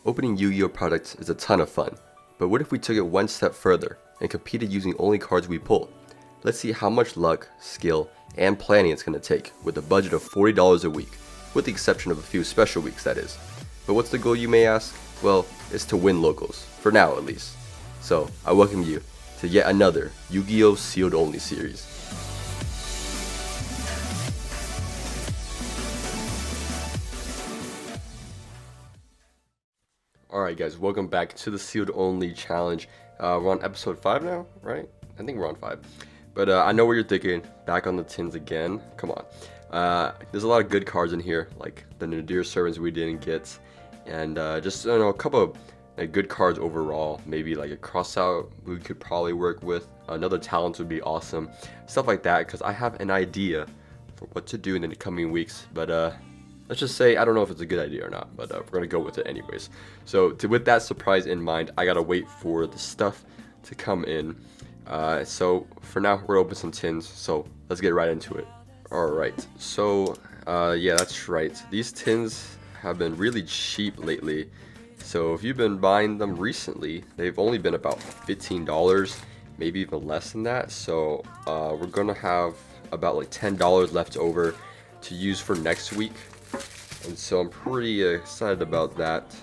Opening Yu-Gi-Oh products is a ton of fun, but what if we took it one step further and competed using only cards we pull? Let's see how much luck, skill, and planning it's going to take with a budget of $40 a week, with the exception of a few special weeks, that is. But what's the goal, you may ask? Well, it's to win locals, for now at least. So, I welcome you to yet another Yu-Gi-Oh! Sealed Only Series. Alright guys, welcome back to the Sealed Only Challenge. We're on episode 5 now, right? I think we're on 5. But I know what you're thinking, back on the tins again. Come on. There's a lot of good cards in here, like the Nadir Servants we didn't get. And just, a couple of good cards overall. Maybe like a Crossout we could probably work with. Another Talent would be awesome. Stuff like that, because I have an idea for what to do in the coming weeks. But let's just say I don't know if it's a good idea or not, but we're gonna go with it anyways. So with that surprise in mind, I gotta wait for the stuff to come in. So for now, we're gonna open some tins. So let's get right into it. All right. So yeah, that's right. These tins have been really cheap lately. So if you've been buying them recently, they've only been about $15, maybe even less than that. So we're gonna have about like $10 left over to use for next week. And so I'm pretty excited about that,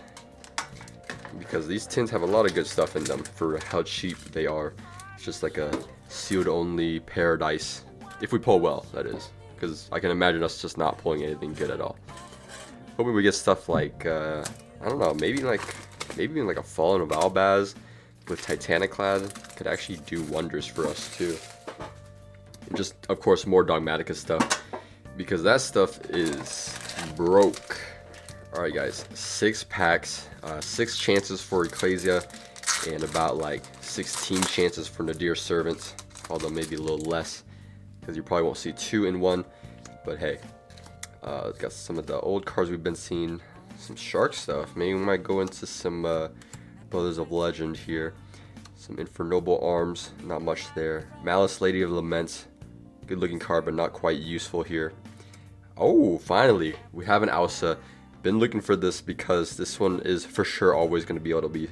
because these tins have a lot of good stuff in them for how cheap they are. It's just like a sealed only paradise, if we pull well, that is, because I can imagine us just not pulling anything good at all. Hoping we get stuff like I don't know, maybe even like a Fallen of Albaz with Titaniclad could actually do wonders for us too. And just of course more Dogmatica stuff, because that stuff is broke. Alright guys, 6 packs, 6 chances for Ecclesia, and about like 16 chances for Nadir Servants, although maybe a little less, because you probably won't see 2 in 1. But hey, got some of the old cards we've been seeing, some Shark stuff. Maybe we might go into some Brothers of Legend here. Some Infernoble Arms, not much there. Malice Lady of Lament, good looking card, but not quite useful here. Oh, finally, we have an Ausa. Been looking for this because this one is for sure always going to be able to be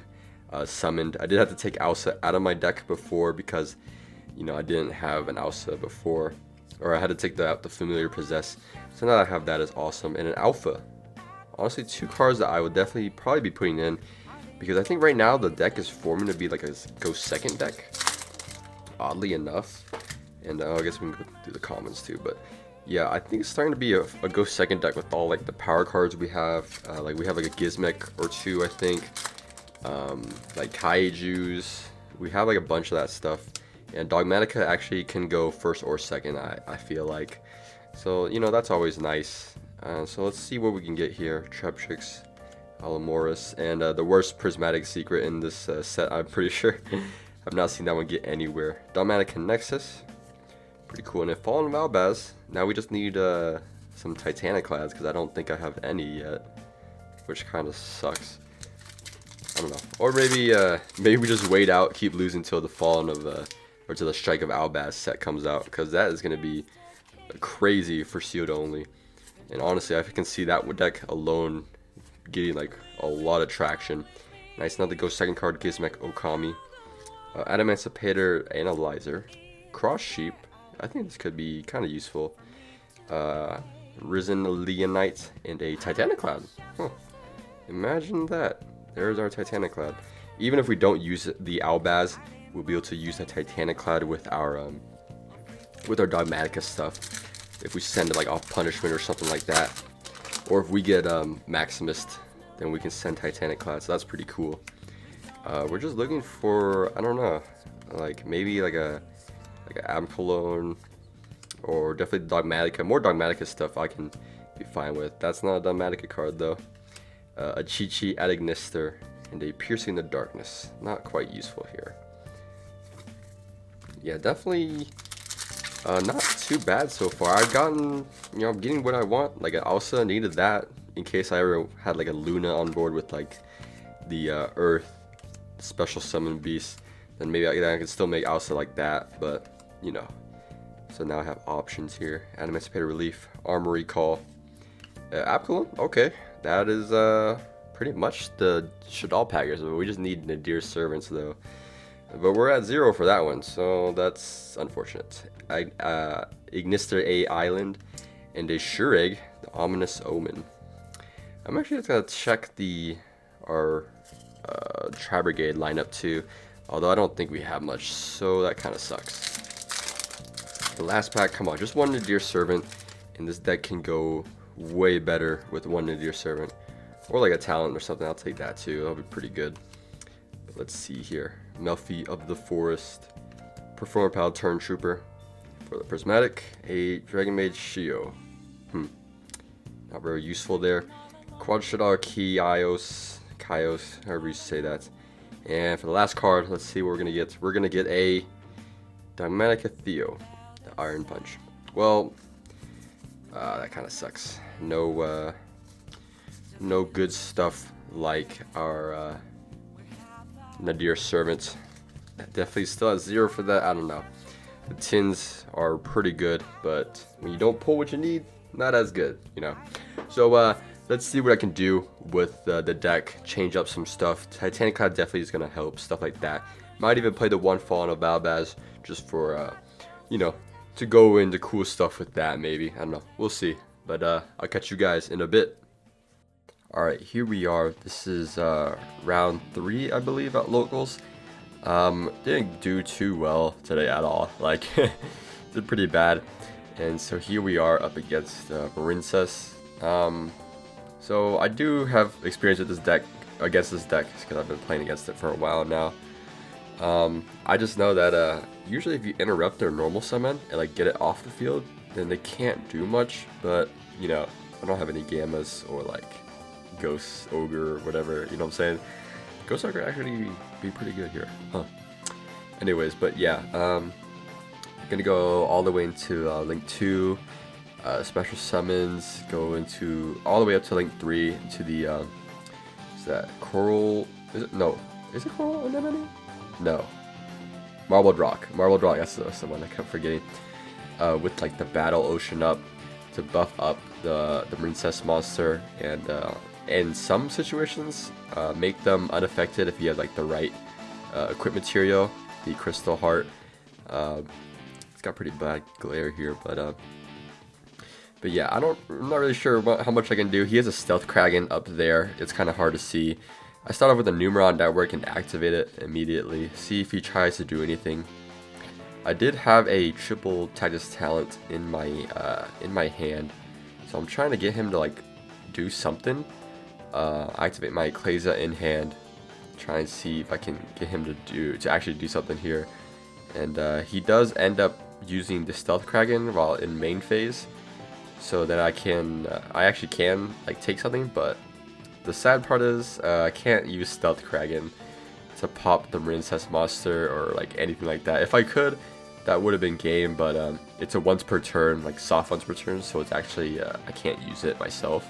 summoned. I did have to take Ausa out of my deck before because, I didn't have an Ausa before. Or I had to take out the Familiar Possess. So now that I have that, is awesome. And an Alpha. Honestly, 2 cards that I would definitely probably be putting in, because I think right now the deck is forming to be like a Go Second deck, oddly enough. And I guess we can go through the comments too, but yeah, I think it's starting to be a Go Second deck with all like the power cards we have. Like we have like a Gizmek or 2, I think. Like Kaijus. We have like a bunch of that stuff. And Dogmatica actually can go first or second, I feel like. So, that's always nice. So let's see what we can get here. Treptrix, Alamoris, and the worst Prismatic Secret in this set, I'm pretty sure. I've not seen that one get anywhere. Dogmatica Nexus. Pretty cool. And if Fallen of Albaz, now we just need some Titaniclads, because I don't think I have any yet, which kind of sucks. I don't know. Or maybe we just wait out, keep losing till the Fallen of or till the Strike of Albaz set comes out, because that is going to be crazy for sealed only. And honestly, I can see that deck alone getting like a lot of traction. Nice. Now the Go Second card, Gizmek Okami, Adamancipator Analyzer, Cross Sheep. I think this could be kind of useful. Risen Leonite and a Titaniclad. Huh. Imagine that. There's our Titaniclad. Even if we don't use the Albaz, we'll be able to use the Titaniclad with our Dogmatica stuff. If we send it like off punishment or something like that, or if we get Maximist, then we can send Titaniclad. So that's pretty cool. We're just looking for, I don't know, like maybe like a Amcolone, or definitely Dogmatica. More Dogmatica stuff I can be fine with. That's not a Dogmatica card though. A Chi-Chi Adignister and a Piercing the Darkness. Not quite useful here. Yeah, definitely not too bad so far. I've gotten, I'm getting what I want. Like I also needed that in case I ever had like a Luna on board with like the Earth special summon beast. Then maybe I can still make Ausa like that, but So now I have options here. Emancipator Relief, Armory Call, Apcolon. Okay, that is pretty much the Shadal Packers. We just need Nadir Servants though. But we're at 0 for that one, so that's unfortunate. Ignister A Island and a Shureg, the Ominous Omen. I'm actually just gonna check our Tri Brigade lineup too, although I don't think we have much, so that kind of sucks. The last pack, come on, just one Nadir Servant, and this deck can go way better with one Nadir Servant, or like a talent or something. I'll take that too. That'll be pretty good. But let's see here. Melfi of the Forest, Performer Pal Turn Trooper for the Prismatic, a Dragon Mage Shio. Not very useful there. Quad Shadar Kaios, however you say that. And for the last card, let's see what we're gonna get. We're gonna get a Dominica Theo, the Iron Punch. Well, that kind of sucks. No good stuff like our Nadir Servant. Definitely still at 0 for that. I don't know. The tins are pretty good, but when you don't pull what you need, not as good, you know. So let's see what I can do with the deck. Change up some stuff. Titanic Cloud definitely is gonna help. Stuff like that. Might even play the one Fallen of Balbaz just for you know, to go into cool stuff with that. Maybe, I don't know. We'll see. But I'll catch you guys in a bit. Alright, here we are. This is round 3, I believe, at locals. Didn't do too well today at all. Like, did pretty bad. And so here we are up against Marincess. So I do have experience with this deck, against this deck, because I've been playing against it for a while now. I just know that usually if you interrupt their normal summon and like get it off the field, then they can't do much. But you know, I don't have any gammas or like Ghost Ogre or whatever, you know what I'm saying? Ghost Ogre actually be pretty good here, huh? Anyways, but yeah, gonna go all the way into Link 2, special summons, go into all the way up to Link 3, into the, is that Coral, is it, no, is it Coral Anemone? No, Marbled Rock, that's the one I kept forgetting, with like the Battle Ocean up, to buff up the Marincess monster, and in some situations, make them unaffected if you have like the right equip material, the Crystal Heart. It's got pretty bad glare here, but yeah, I'm not really sure how much I can do. He has a Stealth Kraken up there. It's kind of hard to see. I start off with a Numeron Network and activate it immediately. See if he tries to do anything. I did have a triple Titus talent in my hand, so I'm trying to get him to like do something. Activate my Ecclesia in hand, try and see if I can get him to actually do something here. And he does end up using the Stealth Kraken while in main phase, so that I actually can like take something. But the sad part is I can't use Stealth Kraken to pop the Marincess monster or like anything like that. If I could, that would have been game, but it's a once per turn, like soft once per turn, so it's actually I can't use it myself.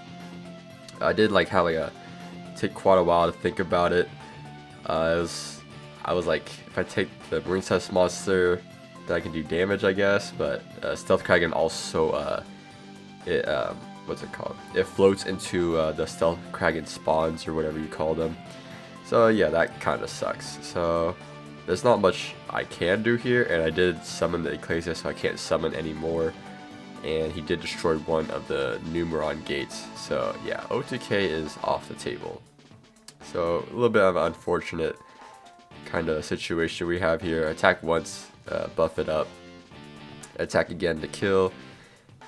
I did like have like take quite a while to think about it. I was like, if I take the Marincess monster, then I can do damage, I guess. But Stealth Kraken also what's it called? It floats into the Stealth Kraken spawns or whatever you call them. So yeah, that kind of sucks. So there's not much I can do here, and I did summon the Ecclesia, so I can't summon anymore. And he did destroy one of the Numeron gates. So yeah, O2K is off the table. So a little bit of an unfortunate kind of situation we have here. Attack once, buff it up. Attack again to kill.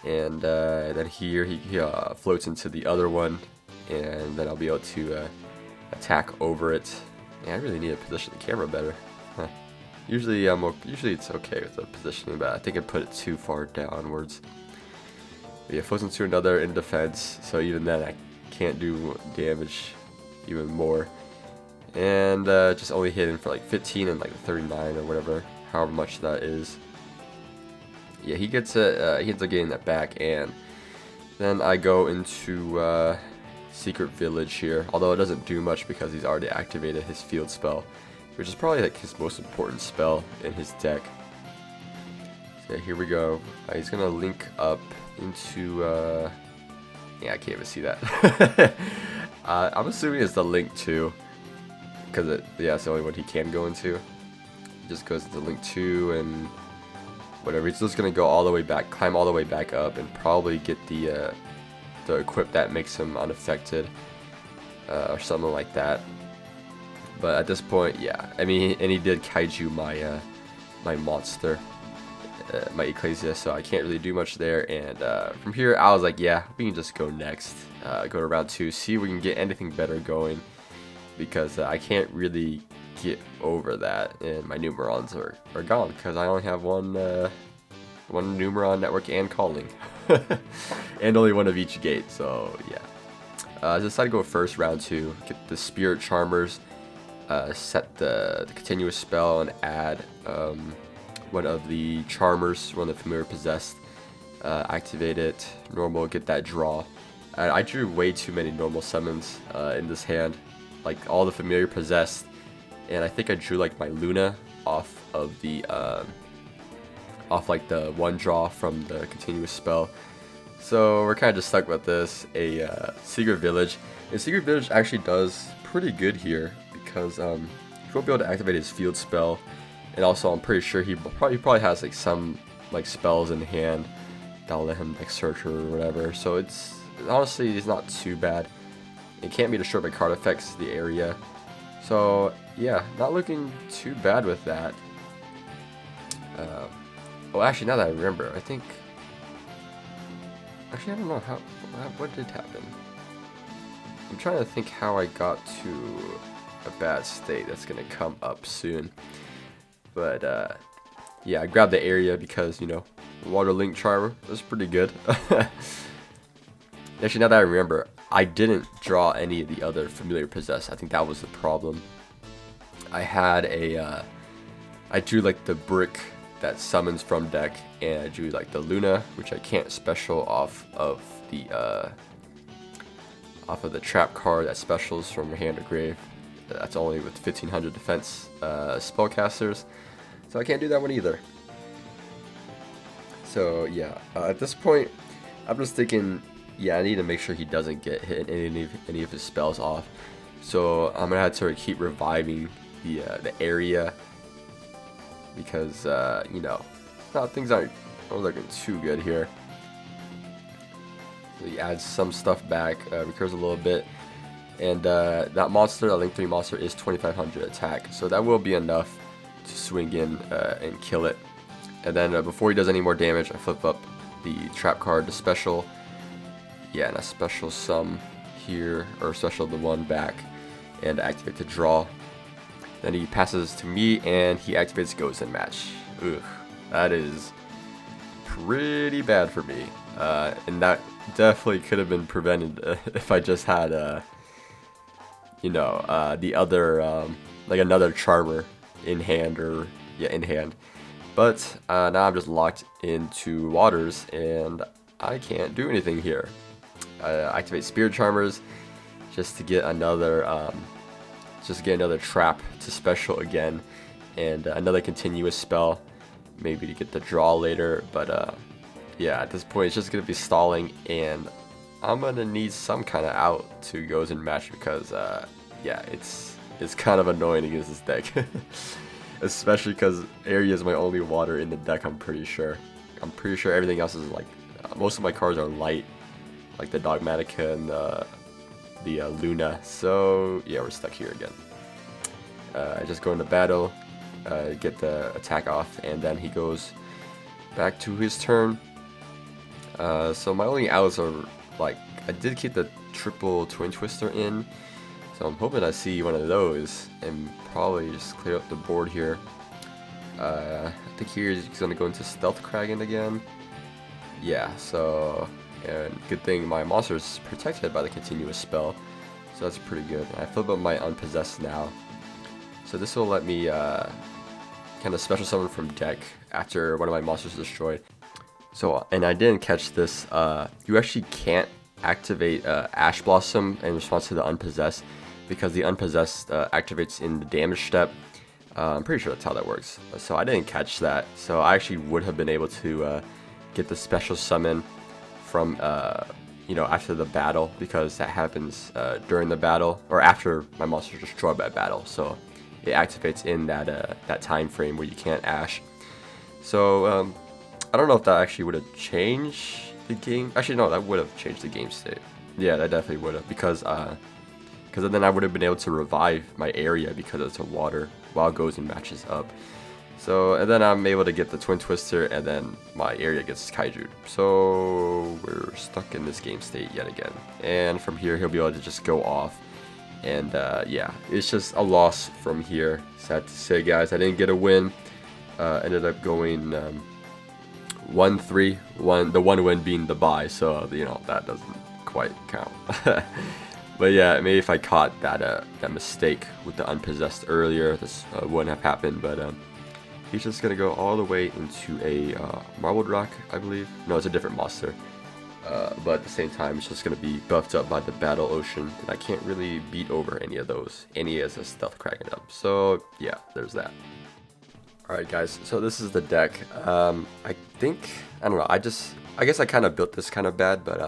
And then here he floats into the other one. And then I'll be able to attack over it. Yeah, I really need to position the camera better. Huh. Usually it's okay with the positioning, but I think I put it too far downwards. But yeah, floats into another in defense, so even then I can't do damage even more. And just only hitting for like 15 and like 39 or whatever, however much that is. Yeah, he ends up getting that back, and then I go into Secret Village here, although it doesn't do much because he's already activated his field spell, which is probably like his most important spell in his deck. So yeah, here we go. He's gonna link up into yeah, I can't even see that. I'm assuming it's the Link 2, because yeah, it's the only one he can go into. He just goes into Link 2 and whatever. He's just gonna go all the way back, climb all the way back up, and probably get the equip that makes him unaffected, or something like that. But at this point, yeah, I mean, and he did kaiju my my monster, my Ecclesia, so I can't really do much there. And from here, I was like, yeah, we can just go next, go to round 2, see if we can get anything better going, because I can't really get over that, and my Numerons are gone because I only have one Numeron network and calling, and only one of each gate. So yeah, I decided to go first, round 2, get the Spirit Charmers, set the continuous spell, and add one of the Charmers, one of the Familiar Possessed, activate it, normal, get that draw. I drew way too many normal summons in this hand, like all the Familiar Possessed, and I think I drew like my Luna off of the like the one draw from the continuous spell. So we're kind of just stuck with this. A Secret Village, and Secret Village actually does pretty good here because he won't be able to activate his field spell, and also I'm pretty sure he probably has like some like spells in hand that'll let him like search or whatever. So it's honestly not too bad. It can't be destroyed by card effects, the area. So yeah, not looking too bad with that. Well, actually, now that I remember, I think. Actually, I don't know what did happen. I'm trying to think how I got to a bad state that's gonna come up soon. But yeah, I grabbed the area because, you know, Water Link Charmer was pretty good. Actually, now that I remember, I didn't draw any of the other Familiar Possessed. I think that was the problem. I had I drew like the brick that summons from deck, and I drew like the Luna, which I can't special off of the trap card that specials from your hand or grave. That's only with 1500 defense spellcasters, so I can't do that one either. So yeah, at this point, I'm just thinking, yeah, I need to make sure he doesn't get hit any of his spells off. So I'm gonna have to keep reviving the area, because you know, things aren't looking too good here. So he adds some stuff back, recurs a little bit, and that monster, that Link 3 monster, is 2500 attack, so that will be enough to swing in and kill it. And then before he does any more damage, I flip up the trap card to special. Yeah, and I special some here, or special the one back, and activate the draw. Then he passes to me, and he activates Ghost and Match. Ugh, that is pretty bad for me. And that definitely could have been prevented if I just had, you know, the other, like another Charmer in hand, or yeah, in hand. But now I'm just locked into Waters, and I can't do anything here. Activate Spirit Charmers just to get another trap to special again, and another continuous spell, maybe to get the draw later. But yeah, at this point it's just gonna be stalling, and I'm gonna need some kind of out to Goes and Match, because yeah, it's kind of annoying against this deck. Especially because area is my only water in the deck. I'm pretty sure everything else is like, most of my cards are light, like the Dogmatica and the Luna. So yeah, we're stuck here again. I just go into battle, get the attack off, and then he goes back to his turn. So my only outs are, like, I did keep the triple Twin Twister in, so I'm hoping I see one of those and probably just clear up the board here. I think here he's going to go into Stealth Kraken again. Yeah, so, and good thing my monster is protected by the continuous spell, so that's pretty good. I flip up my Unpossessed now, so this will let me kind of special summon from deck after one of my monsters is destroyed. So, and I didn't catch this, you actually can't activate Ash Blossom in response to the Unpossessed, because the Unpossessed activates in the damage step. I'm pretty sure that's how that works. So I didn't catch that. So I actually would have been able to get the special summon from after the battle, because that happens during the battle or after my monster is destroyed by battle. So it activates in that time frame where you can't ash. So I don't know if that actually would have changed the game. Actually, no, that would have changed the game state. Yeah, that definitely would have, because then I would have been able to revive my area because it's a water while Gozen matches up. So, and then I'm able to get the Twin Twister, and then my area gets Kaiju. So we're stuck in this game state yet again. And from here, he'll be able to just go off. And yeah, it's just a loss from here. Sad to say, guys. I didn't get a win. Ended up going 1-3. The one win being the bye. So, that doesn't quite count. But yeah, maybe if I caught that mistake with the unpossessed earlier, this wouldn't have happened. But he's just gonna go all the way into a Marbled Rock, I believe. No, it's a different monster. But at the same time, it's just gonna be buffed up by the Battle Ocean, and I can't really beat over any of those. Any as a Stealth Kraken up. So yeah, there's that. Alright guys, so this is the deck. I don't know, I guess I kind of built this kind of bad, but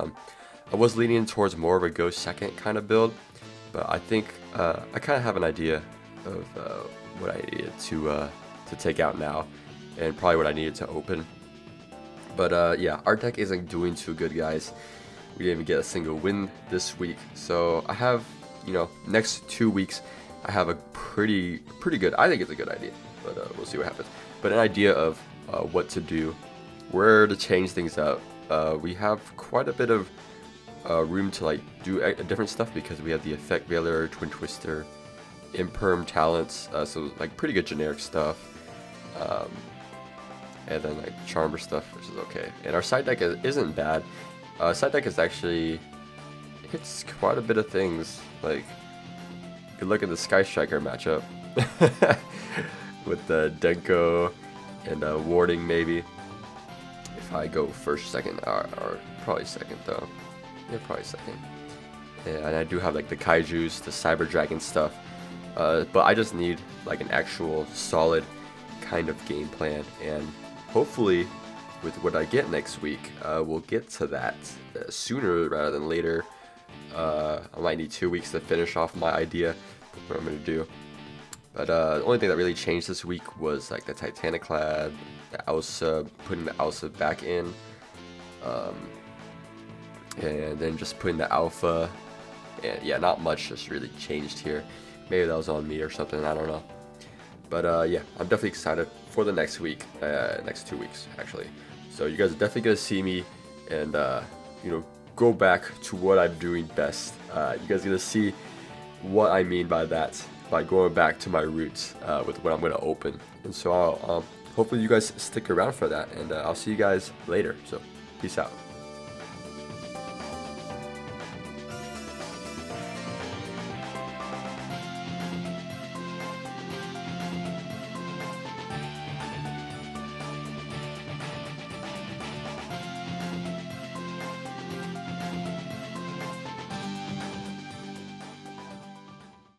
I was leaning towards more of a go second kind of build. But I think I kind of have an idea of what I needed to take out now, and probably what I needed to open. But yeah, our deck isn't doing too good, guys. We didn't even get a single win this week. So I have, next 2 weeks, I have a pretty good, I think it's a good idea, but we'll see what happens. But an idea of what to do, where to change things up. We have quite a bit of room to do different stuff, because we have the Effect Veiler, Twin Twister, Imperm talents, so pretty good generic stuff. And then Charmer stuff, which is okay. And our side deck isn't bad. Side deck is actually hits quite a bit of things. Good look at the Sky Striker matchup with the Denko and Warding maybe. If I go first, second, or probably second though. Yeah, probably second. Yeah, and I do have the Kaijus, the Cyber Dragon stuff. But I just need an actual solid kind of game plan, and hopefully with what I get next week, we'll get to that sooner rather than later. I might need 2 weeks to finish off my idea of what I'm going to do. But the only thing that really changed this week was the Titaniclad, the Ausa, putting the Ausa back in, and then just putting the Alpha. And yeah, not much just really changed here. Maybe that was on me or something, I don't know. But yeah, I'm definitely excited for the next week, next 2 weeks actually. So you guys are definitely gonna see me, and go back to what I'm doing best. You guys are gonna see what I mean by that, by going back to my roots with what I'm gonna open. And so hopefully you guys stick around for that, and I'll see you guys later. So peace out.